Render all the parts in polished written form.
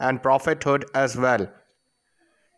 and prophethood as well।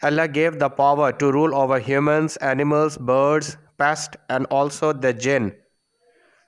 Allah gave the power to rule over humans, animals, birds, pests and also the jinn।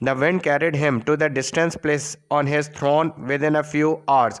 The wind carried him to the distant place on his throne within a few hours।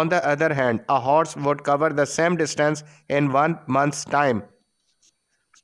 On the other hand, a horse would cover the same distance in 1 month's time।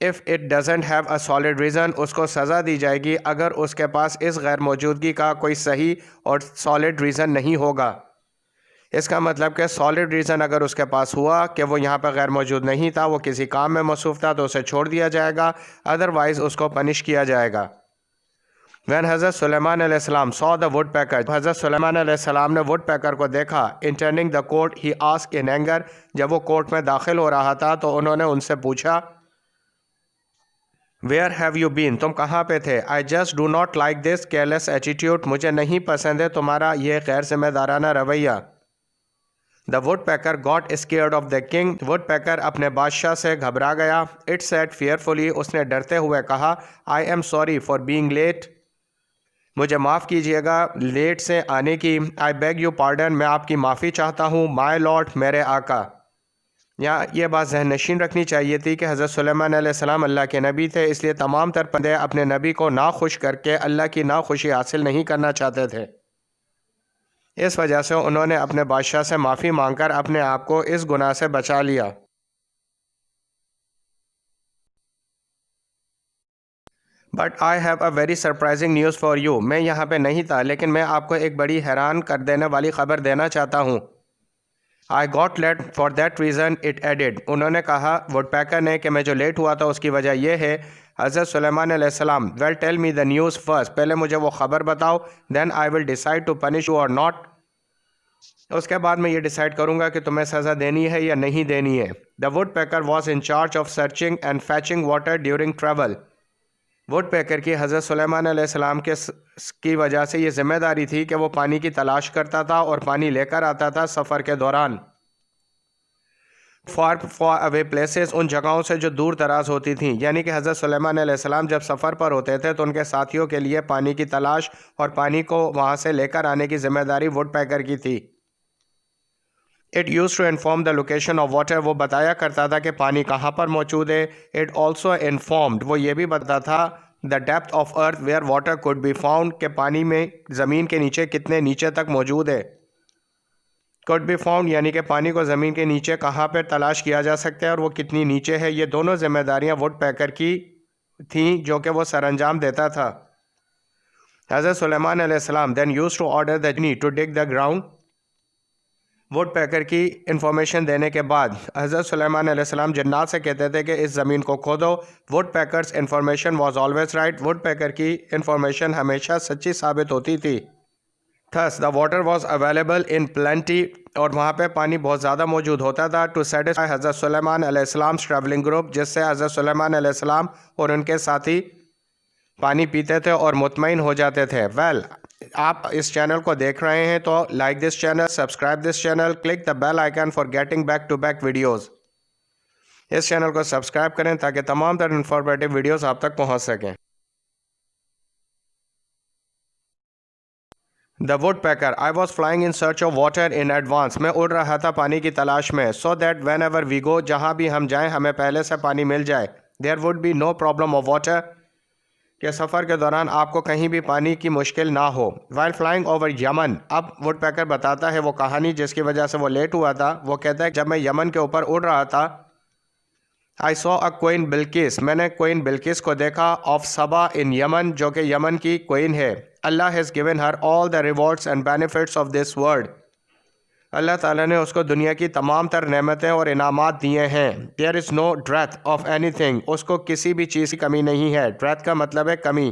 if it doesn't have a solid reason, اس کو سزا دی جائے گی اگر اس کے پاس اس غیر موجودگی کا کوئی صحیح اور سالڈ ریزن نہیں ہوگا. اس کا مطلب کہ سالڈ ریزن اگر اس کے پاس ہوا کہ وہ یہاں پہ غیر موجود نہیں تھا, وہ کسی کام میں مصروف تھا, تو اسے چھوڑ دیا جائے گا, ادروائز اس کو پنش کیا جائے گا. When حضرت سلیمان علیہ السلام saw the woodpecker, حضرت سلیمان علیہ السلام نے ووڈ پیکر کو دیکھا. Entering the court, he asked in anger, جب وہ کورٹ میں داخل ہو رہا تھا تو انہوں نے ان سے پوچھا, Where have you been? تم کہاں پہ تھے؟ I just do not like this careless attitude. مجھے نہیں پسند ہے تمہارا یہ غیر ذمہ دارانہ رویہ. The woodpecker got scared of the king. woodpecker اپنے بادشاہ سے گھبرا گیا. It said fearfully, اس نے ڈرتے ہوئے کہا, I am sorry for being late. مجھے معاف کیجیے گا لیٹ سے آنے کی. I beg you pardon, میں آپ کی معافی چاہتا ہوں. My lord, میرے آقا. یہاں یہ بات ذہن نشین رکھنی چاہیے تھی کہ حضرت سلیمان علیہ السلام اللہ کے نبی تھے, اس لیے تمام تر بندے اپنے نبی کو ناخوش کر کے اللہ کی ناخوشی حاصل نہیں کرنا چاہتے تھے. اس وجہ سے انہوں نے اپنے بادشاہ سے معافی مانگ کر اپنے آپ کو اس گناہ سے بچا لیا. But I have a very surprising news for you. میں یہاں پہ نہیں تھا لیکن میں آپ کو ایک بڑی حیران کر دینے والی خبر دینا چاہتا ہوں. I got late for that reason, it added. انہوں نے کہا ووڈ پیکر نے کہ میں جو لیٹ ہوا تھا اس کی وجہ یہ ہے. حضرت سلیمان علیہ السلام, well tell me the news first. پہلے مجھے وہ خبر بتاؤ. Then I will decide to punish you or not. اس کے بعد میں یہ ڈیسائیڈ کروں گا کہ تمہیں سزا دینی ہے یا نہیں دینی ہے. The woodpecker was in charge of searching and fetching water during travel. Woodpecker کی حضرت سلیمان علیہ السلام کی وجہ سے یہ ذمہ داری تھی کہ وہ پانی کی تلاش کرتا تھا اور پانی لے کر آتا تھا سفر کے دوران. far away places, ان جگہوں سے جو دور دراز ہوتی تھیں, یعنی کہ حضرت سلیمان علیہ السلام جب سفر پر ہوتے تھے تو ان کے ساتھیوں کے لیے پانی کی تلاش اور پانی کو وہاں سے لے کر آنے کی ذمہ داری ووڈ پیکر کی تھی. It used to inform the location of water. وہ بتایا کرتا تھا کہ پانی کہاں پر موجود ہے. It also informed, وہ یہ بھی بتاتا تھا the depth of earth where water could be found, کہ پانی میں زمین کے نیچے کتنے نیچے تک موجود ہے. could be found یعنی کہ پانی کو زمین کے نیچے کہاں پر تلاش کیا جا سکتا ہے اور وہ کتنی نیچے ہے. یہ دونوں ذمہ داریاں ووڈ پیکر کی تھیں جو کہ وہ سر انجام دیتا تھا. حضرت سلیمان علیہ السلام then used to order the genie to dig the ground. Woodpecker کی انفارمیشن دینے کے بعد حضرت سلیمان علیہ السلام جنات سے کہتے تھے کہ اس زمین کو کھودو. Woodpeckers information was always right. Woodpecker کی انفارمیشن ہمیشہ سچی ثابت ہوتی تھی. Thus the water was available in plenty, اور وہاں پہ پانی بہت زیادہ موجود ہوتا تھا. To satisfy حضرت سلیمان علیہ السلام ٹریولنگ گروپ, جس سے حضرت سلیمان علیہ السلام اور ان کے ساتھی پانی پیتے تھے اور مطمئن ہو جاتے تھے. Well, آپ اس چینل کو دیکھ رہے ہیں تو like this channel, subscribe this channel, click the bell icon for getting back to back videos. اس چینل کو سبسکرائب کریں تاکہ تمام تر انفارمیٹیو ویڈیوز آپ تک پہنچ سکیں. The woodpecker, I was flying in search of water in advance. میں اڑ رہا تھا پانی کی تلاش میں. So that whenever we go, جہاں بھی ہم جائیں ہمیں پہلے سے پانی مل جائے. There would be no problem of water, کہ سفر کے دوران آپ کو کہیں بھی پانی کی مشکل نہ ہو. While flying over Yemen, اب ووڈ پیکر بتاتا ہے وہ کہانی جس کی وجہ سے وہ لیٹ ہوا تھا. وہ کہتا ہے جب میں یمن کے اوپر اڑ رہا تھا, I saw a queen Bilqis, میں نے کوئن بلقیس کو دیکھا, of Saba in Yemen, جو کہ یمن کی کوئن ہے. Allah has given her all the rewards and benefits of this world. اللہ تعالیٰ نے اس کو دنیا کی تمام تر نعمتیں اور انعامات دیے ہیں. There is no dearth of anything, اس کو کسی بھی چیز کی کمی نہیں ہے. dearth کا مطلب ہے کمی,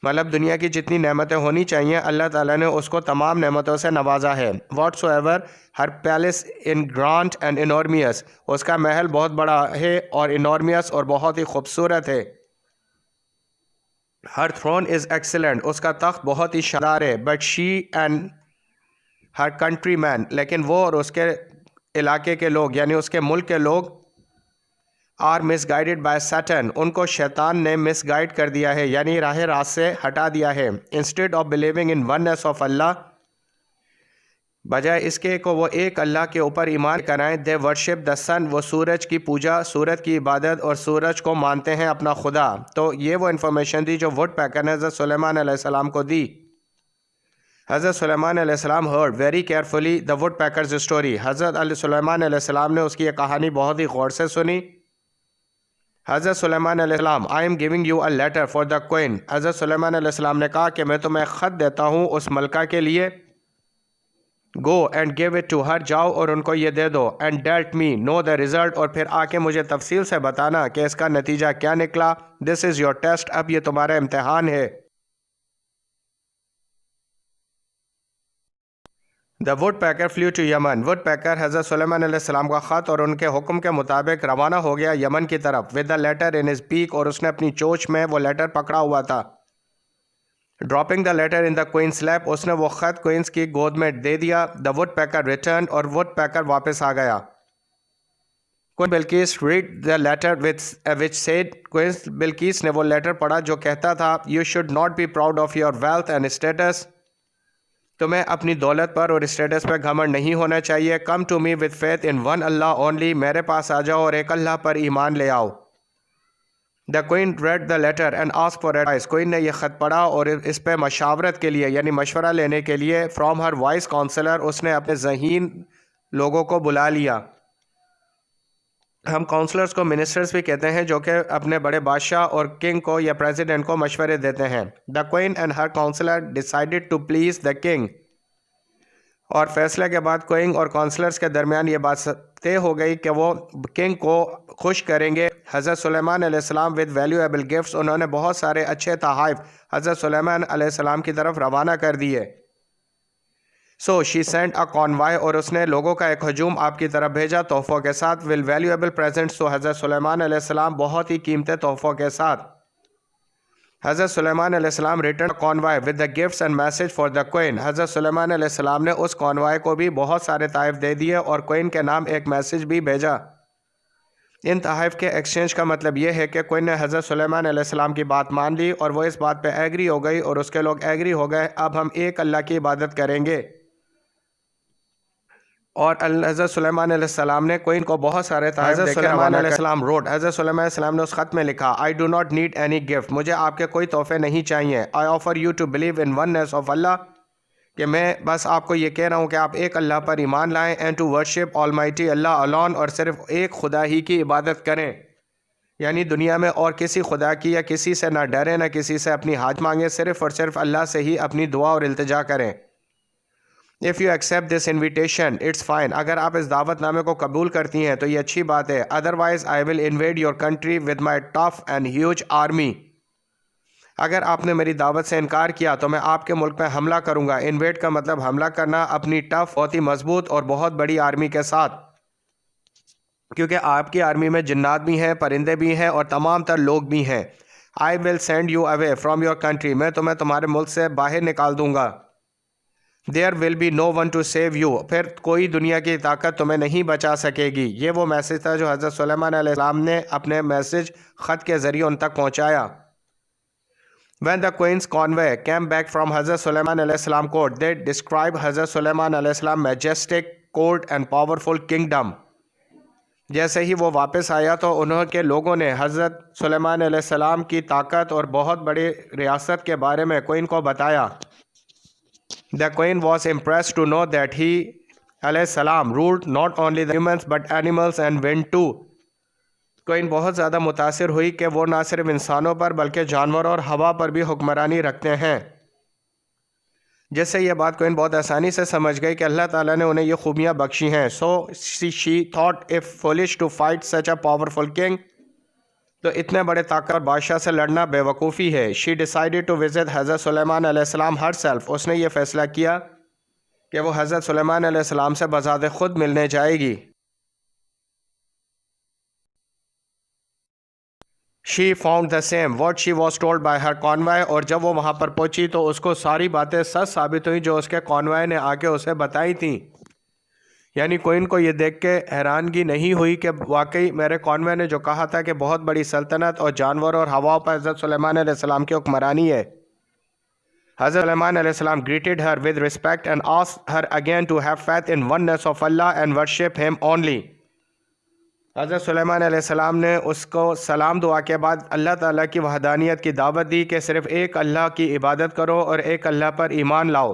مطلب دنیا کی جتنی نعمتیں ہونی چاہیے اللہ تعالیٰ نے اس کو تمام نعمتوں سے نوازا ہے. Whatsoever her palace in grand and enormous, اس کا محل بہت بڑا ہے اور enormous اور بہت ہی خوبصورت ہے. Her throne is excellent, اس کا تخت بہت ہی شاندار ہے. But she and her countrymen, لیکن وہ اور اس کے علاقے کے لوگ یعنی اس کے ملک کے لوگ are misguided by Satan, ان کو شیطان نے مس گائیڈ کر دیا ہے یعنی راہ راست سے ہٹا دیا ہے. Instead of believing in oneness of Allah, بجائے اس کے کو وہ ایک اللہ کے اوپر ایمان کرائیں, they worship the sun, وہ سورج کی پوجا, سورج کی عبادت اور سورج کو مانتے ہیں اپنا خدا. تو یہ وہ انفارمیشن تھی جو ووڈ پیکر نے حضرت سلیمان علیہ السلام کو دی. حضرت سلیمان علیہ السلام heard very carefully the woodpecker's story. حضرت سلیمان علیہ السلام نے اس کی یہ کہانی بہت ہی غور سے سنی. حضرت سلیمان علیہ السلام I am giving you a letter for the queen. حضرت سلیمان علیہ السلام نے کہا کہ میں تمہیں خط دیتا ہوں اس ملکہ کے لیے. Go and give it to her. جاؤ اور ان کو یہ دے دو. And tell me know the result. اور پھر آ کے مجھے تفصیل سے بتانا کہ اس کا نتیجہ کیا نکلا. This is your test. اب یہ تمہارا امتحان ہے. The woodpecker flew to Yemen. woodpecker حضرت سلیمان علیہ السلام کا خط اور ان کے حکم کے مطابق روانہ ہو گیا یمن کی طرف. With the letter in his beak. اور اس نے اپنی چونچ میں وہ لیٹر پکڑا ہوا تھا. Dropping the letter in the queen's lap. اس نے وہ خط کوئنس کی گود میں دے دیا. The woodpecker returned. اور woodpecker واپس آ گیا. Queen Bilqis read the letter which said. Queen Bilqis نے وہ لیٹر پڑھا جو کہتا تھا You should not be proud of your wealth and status. تمہیں اپنی دولت پر اور اسٹیٹس پہ گھمنڈ نہیں ہونا چاہیے. Come to me with faith in one Allah only. میرے پاس آ جاؤ اور ایک اللہ پر ایمان لے آؤ. The queen read the letter and asked for advice. Queen نے یہ خط پڑھا اور اس پہ مشاورت کے لیے یعنی مشورہ لینے کے لیے from her wise counselor. اس نے اپنے ذہین لوگوں کو بلا لیا. ہم کاؤنسلرز کو منسٹرز بھی کہتے ہیں جو کہ اپنے بڑے بادشاہ اور کنگ کو یا پریزیڈنٹ کو مشورے دیتے ہیں. The queen and her counselor decided to please the king. اور فیصلے کے بعد کوئنگ اور کاؤنسلرز کے درمیان یہ بات طے ہو گئی کہ وہ کنگ کو خوش کریں گے. حضرت سلیمان علیہ السلام with valuable gifts. انہوں نے بہت سارے اچھے تحائف حضرت سلیمان علیہ السلام کی طرف روانہ کر دیے. So she sent a convoy. اور اس نے لوگوں کا ایک ہجوم آپ کی طرف بھیجا تحفوں کے ساتھ. Will valuable presents. تو حضرت سلیمان علیہ السلام بہت ہی قیمتی تحفوں کے ساتھ. حضرت سلیمان علیہ السلام returned a convoy with the gifts and message for the queen. حضرت سلیمان علیہ السلام نے اس کانوائے کو بھی بہت سارے تحائف دے دیے اور کوئن کے نام ایک میسج بھی بھیجا. ان تحائف کے ایکسچینج کا مطلب یہ ہے کہ کوئن نے حضرت سلیمان علیہ السلام کی بات مان لی اور وہ اس بات پہ ایگری ہو گئی اور اس کے لوگ ایگری ہو گئے. اب ہم ایک اللہ کی عبادت کریں گے. اور حضرت سلیمان علیہ السلام نے کوئن کو بہت سارے تحائف دے کے سلیمان علیہ السلام روٹ. حضرت سلیمان علیہ السلام نے اس خط میں لکھا I do not need any gift. مجھے آپ کے کوئی تحفے نہیں چاہیے. I offer you to believe in oneness of Allah. کہ میں بس آپ کو یہ کہہ رہا ہوں کہ آپ ایک اللہ پر ایمان لائیں. And to worship Almighty Allah alone. اور صرف ایک خدا ہی کی عبادت کریں. یعنی دنیا میں اور کسی خدا کی یا کسی سے نہ ڈریں نہ کسی سے اپنی حاجت مانگیں. صرف اور صرف اللہ سے ہی اپنی دعا اور التجا کریں. If you accept this invitation, it's fine. اگر آپ اس دعوت نامے کو قبول کرتی ہیں تو یہ اچھی بات ہے. Otherwise, I will invade your country with my tough and huge army. اگر آپ نے میری دعوت سے انکار کیا تو میں آپ کے ملک میں حملہ کروں گا. انویڈ کا مطلب حملہ کرنا اپنی ٹف بہت ہی مضبوط اور بہت بڑی آرمی کے ساتھ. کیونکہ آپ کی آرمی میں جنات بھی ہیں, پرندے بھی ہیں اور تمام تر لوگ بھی ہیں. I will send you away from your country. میں تمہیں تمہارے ملک سے باہر نکال دوں گا. There will be no one to save you. پھر کوئی دنیا کی طاقت تمہیں نہیں بچا سکے گی. یہ وہ میسج تھا جو حضرت سلیمان علیہ السلام نے اپنے میسج خط کے ذریعے ان تک پہنچایا. When the queen's convoy came back from حضرت سلیمان علیہ السلام court, they described حضرت سلیمان علیہ السلام majestic, court and powerful kingdom. جیسے ہی وہ واپس آیا تو انہوں کے لوگوں نے حضرت سلیمان علیہ السلام کی طاقت اور بہت بڑی ریاست کے بارے میں کوئن کو بتایا. The queen was impressed to know that he علیہ السلام ruled not only the humans but animals and wind too. کوئن بہت زیادہ متاثر ہوئی کہ وہ نہ صرف انسانوں پر بلکہ جانوروں اور ہوا پر بھی حکمرانی رکھتے ہیں. جس سے یہ بات کوئن بہت آسانی سے سمجھ گئی کہ اللہ تعالیٰ نے انہیں یہ خوبیاں بخشی ہیں. So she thought if foolish to fight such a powerful king. تو اتنے بڑے طاقتور بادشاہ سے لڑنا بے وقوفی ہے. She decided to visit حضرت سلیمان علیہ السلام herself. اس نے یہ فیصلہ کیا کہ وہ حضرت سلیمان علیہ السلام سے بذات خود ملنے جائے گی. She found the same what she was told by her convoy. اور جب وہ وہاں پر پہنچی تو اس کو ساری باتیں سچ ثابت ہوئیں جو اس کے کانوائے نے آ کے اسے بتائی تھیں. یعنی کوئن کو یہ دیکھ کے حیرانگی نہیں ہوئی کہ واقعی میرے کانوائے نے جو کہا تھا کہ بہت بڑی سلطنت اور جانوروں اور ہواؤں پر حضرت سلیمان علیہ السلام کی حکمرانی ہے. حضرت سلیمان علیہ السلام greeted her with respect and asked her again to have faith in oneness of Allah and worship him only. حضرت سلیمان علیہ السلام نے اس کو سلام دعا کے بعد اللہ تعالیٰ کی وحدانیت کی دعوت دی کہ صرف ایک اللہ کی عبادت کرو اور ایک اللہ پر ایمان لاؤ.